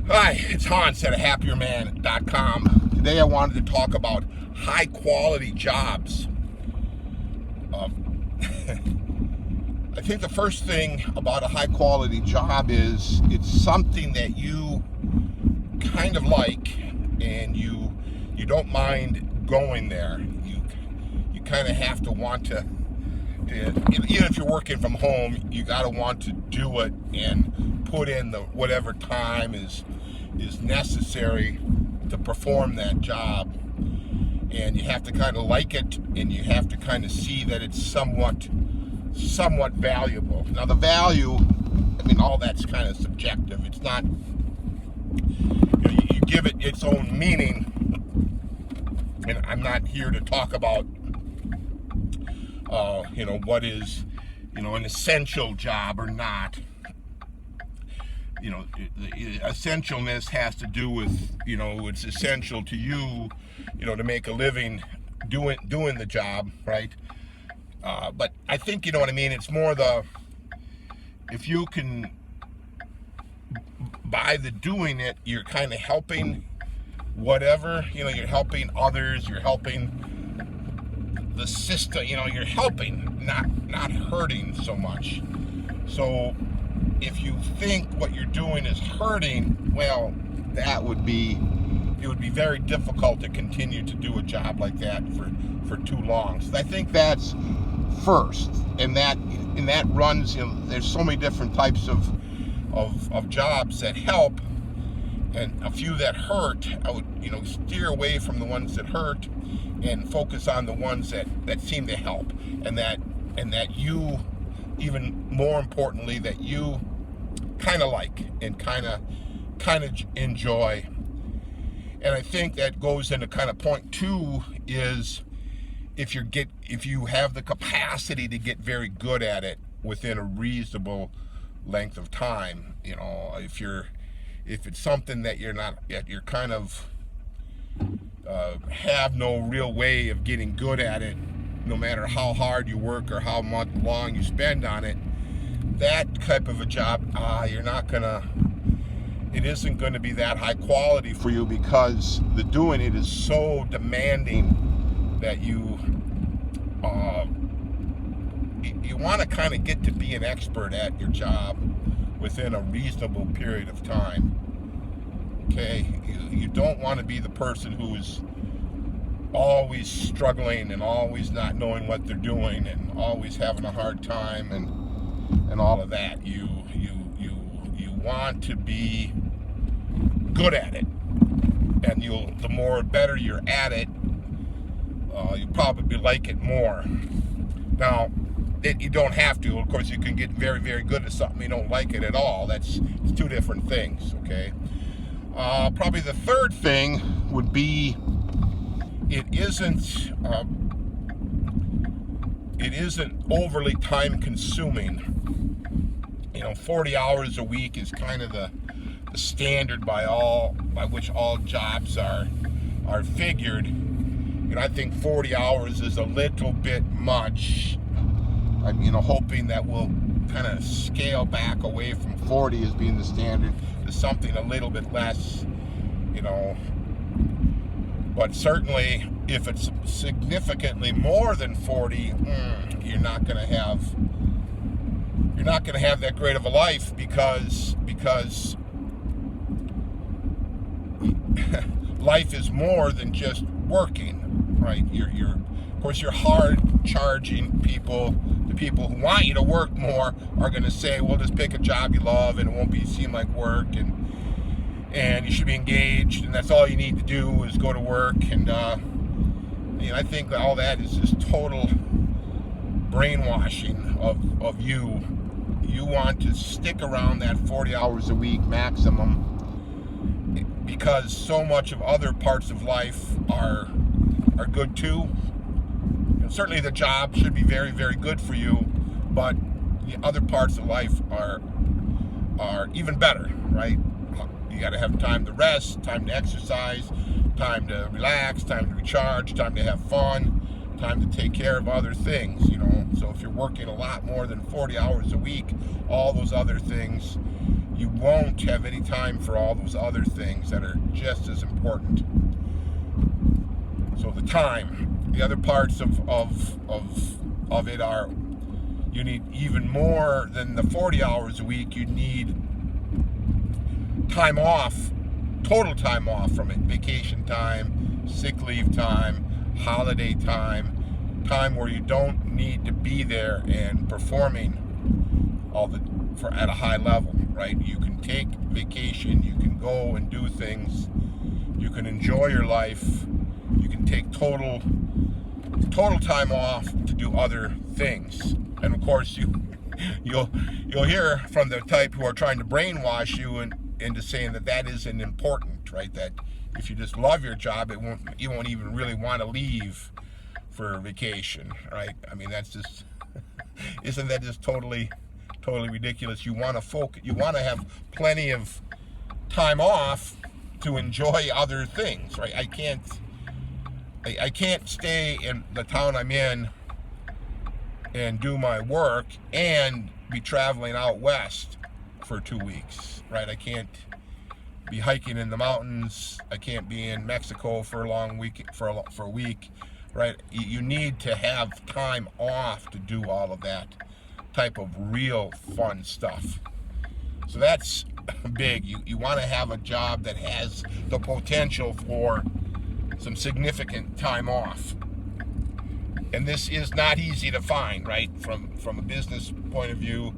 Hi, it's Hans at happierman.com. Today I wanted to talk about high quality jobs. I think the first thing about a high quality job is it's something that you kind of like and you don't mind going there. You kind of have to want to even if you're working from home, you got to want to do it and put in the whatever time is necessary to perform that job. And you have to kind of like it, and you have to kind of see that it's somewhat valuable. Now the value, I mean, all that's kind of subjective. It's not, you give it its own meaning. And I'm not here to talk about what is an essential job or not. The essentialness has to do with, it's essential to you, to make a living doing the job, right? But I think, what I mean, it's more if you can, by the doing it, you're kind of helping whatever, you're helping others, you're helping the system, you're helping, not hurting so much. So if you think what you're doing is hurting, well, it would be very difficult to continue to do a job like that for too long. So I think that's first, and that runs, there's so many different types of jobs that help and a few that hurt. I would steer away from the ones that hurt and focus on the ones that seem to help, and that you, even more importantly, that you kind of like and kind of enjoy. And I think that goes into kind of point two is if you have the capacity to get very good at it within a reasonable length of time. If it's something that you're kind of have no real way of getting good at it, no matter how hard you work or how much long you spend on it, that type of a job, it isn't going to be that high quality for you, because the doing it is so demanding that you want to kind of get to be an expert at your job within a reasonable period of time. Okay, you don't want to be the person who's always struggling and always not knowing what they're doing and always having a hard time and all of that. You want to be good at it, and the better you're at it, you probably like it more. Now, you don't have to. Of course, you can get very, very good at something you don't like it at all. It's two different things. Okay. Probably the third thing would be it isn't overly time consuming. 40 hours a week is kind of the standard by which all jobs are figured. I think 40 hours is a little bit much. I'm hoping that we'll kind of scale back away from 40 as being the standard to something a little bit less, but certainly if it's significantly more than 40, you're not going to have that great of a life, because life is more than just working, right? Of course, you're hard charging people. The people who want you to work more are going to say, well, just pick a job you love and it won't seem like work, and you should be engaged, and that's all you need to do is go to work. And I think all that is just total brainwashing of you. You want to stick around that 40 hours a week maximum, because so much of other parts of life are good too. Certainly the job should be very, very good for you, but the other parts of life are even better, right? You got to have time to rest, time to exercise, time to relax, time to recharge, time to have fun, time to take care of other things. So if you're working a lot more than 40 hours a week, all those other things, you won't don't have any time for all those other things that are just as important. So the time, the other parts of it are, you need even more than the 40 hours a week. You need time off, total time off from it, vacation time, sick leave time, holiday time, time where you don't need to be there and performing at a high level, right? You can take vacation, you can go and do things, you can enjoy your life, you can take total time off to do other things. And of course you'll hear from the type who are trying to brainwash you into saying that isn't important, right? That if you just love your job, you won't even really want to leave for vacation, right? I mean, that's just isn't that just totally ridiculous? You want to focus, you want to have plenty of time off to enjoy other things, right? I can't stay in the town I'm in and do my work and be traveling out west for 2 weeks, right? I can't be hiking in the mountains. I can't be in Mexico for a long week, for a week, right? You need to have time off to do all of that type of real fun stuff. So that's big. You want to have a job that has the potential for some significant time off. And this is not easy to find, right? From a business point of view,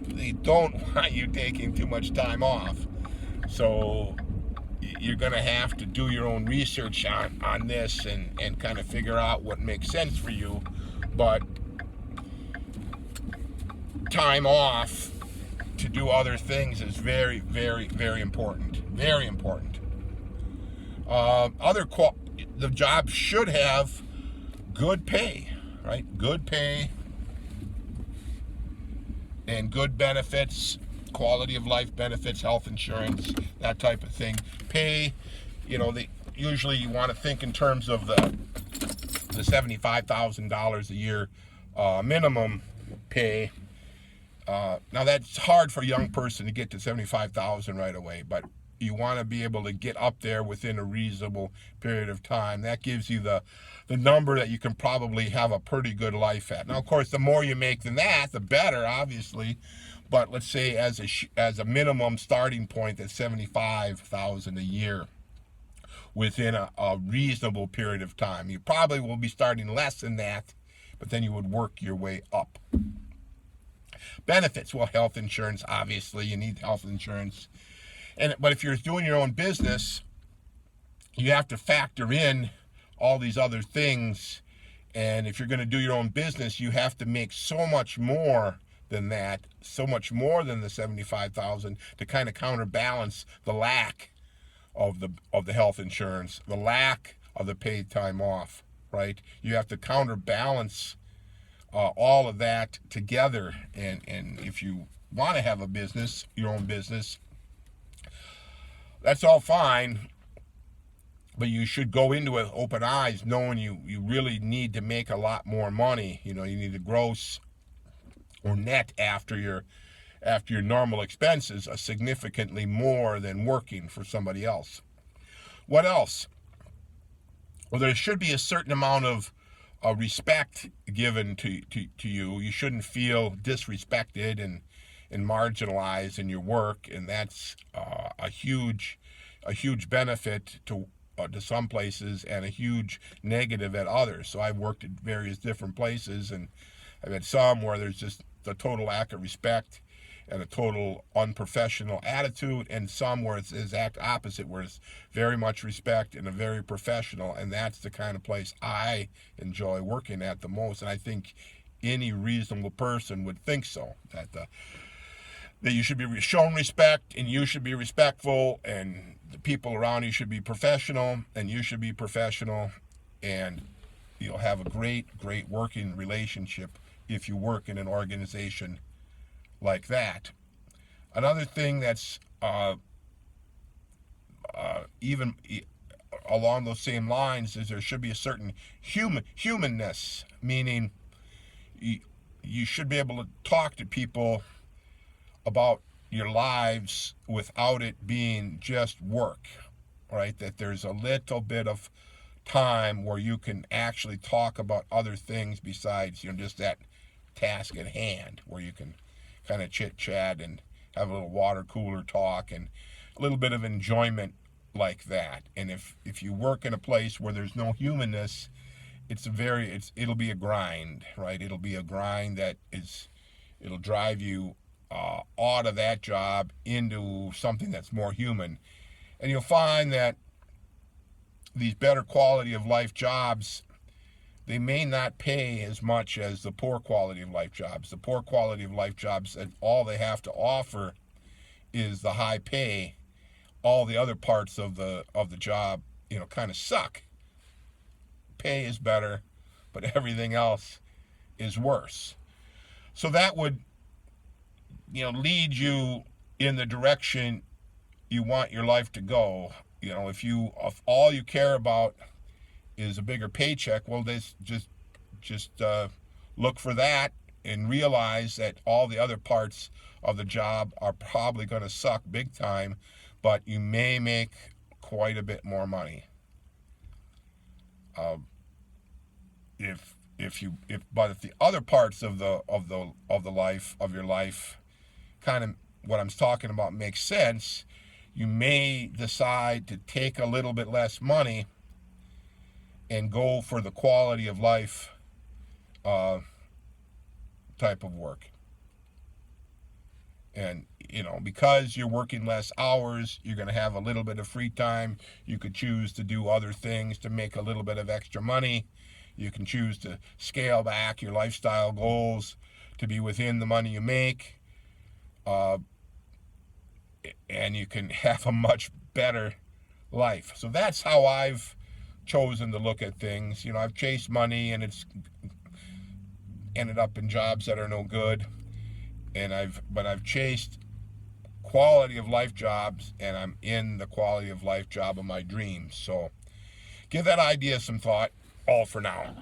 they don't want you taking too much time off. So you're going to have to do your own research on this and kind of figure out what makes sense for you. But time off to do other things is very, very, very important. Very important. The job should have good pay, right? Good pay and good benefits, quality of life benefits, health insurance, that type of thing. Pay, usually you want to think in terms of the $75,000 a year minimum pay. Now that's hard for a young person to get to $75,000 right away, but you want to be able to get up there within a reasonable period of time. That gives you the number that you can probably have a pretty good life at. Now, of course, the more you make than that, the better, obviously. But let's say as a minimum starting point, that's $75,000 a year within a reasonable period of time. You probably will be starting less than that, but then you would work your way up. Benefits, well, health insurance, obviously, you need health insurance. But if you're doing your own business, you have to factor in all these other things. And if you're going to do your own business, you have to make so much more than that, so much more than the $75,000 to kind of counterbalance the lack of the health insurance, the lack of the paid time off, right? You have to counterbalance all of that together. And if you want to have a business, your own business, that's all fine, but you should go into it open eyes, knowing you really need to make a lot more money. You need to gross or net after your normal expenses significantly more than working for somebody else. What else? Well, there should be a certain amount of respect given to you. You shouldn't feel disrespected and marginalized in your work, and that's a huge benefit to some places and a huge negative at others. So I've worked at various different places, and I've had some where there's just the total lack of respect and a total unprofessional attitude, and some where it's the exact opposite, where it's very much respect and a very professional, and that's the kind of place I enjoy working at the most. And I think any reasonable person would think so, that you should be shown respect, and you should be respectful, and the people around you should be professional, and you should be professional, and you'll have a great working relationship if you work in an organization like that. Another thing that's even along those same lines is there should be a certain humanness, meaning you should be able to talk to people about your lives without it being just work, right? That there's a little bit of time where you can actually talk about other things besides, just that task at hand, where you can kind of chit chat and have a little water cooler talk and a little bit of enjoyment like that. And if you work in a place where there's no humanness, it'll be a grind, right? It'll be a grind it'll drive you out of that job into something that's more human. And you'll find that these better quality of life jobs, they may not pay as much as the poor quality of life jobs. The poor quality of life jobs, and all they have to offer is the high pay. All the other parts of the job, kind of suck. Pay is better, but everything else is worse. So that would, lead you in the direction you want your life to go. If all you care about is a bigger paycheck, well, just look for that and realize that all the other parts of the job are probably going to suck big time, but you may make quite a bit more money. If the other parts of your life, kind of what I'm talking about, makes sense, you may decide to take a little bit less money and go for the quality of life type of work. And because you're working less hours, you're going to have a little bit of free time. You could choose to do other things to make a little bit of extra money. You can choose to scale back your lifestyle goals to be within the money you make. And you can have a much better life. So that's how I've chosen to look at things. I've chased money and it's ended up in jobs that are no good. But I've chased quality of life jobs, and I'm in the quality of life job of my dreams. So give that idea some thought. All for now.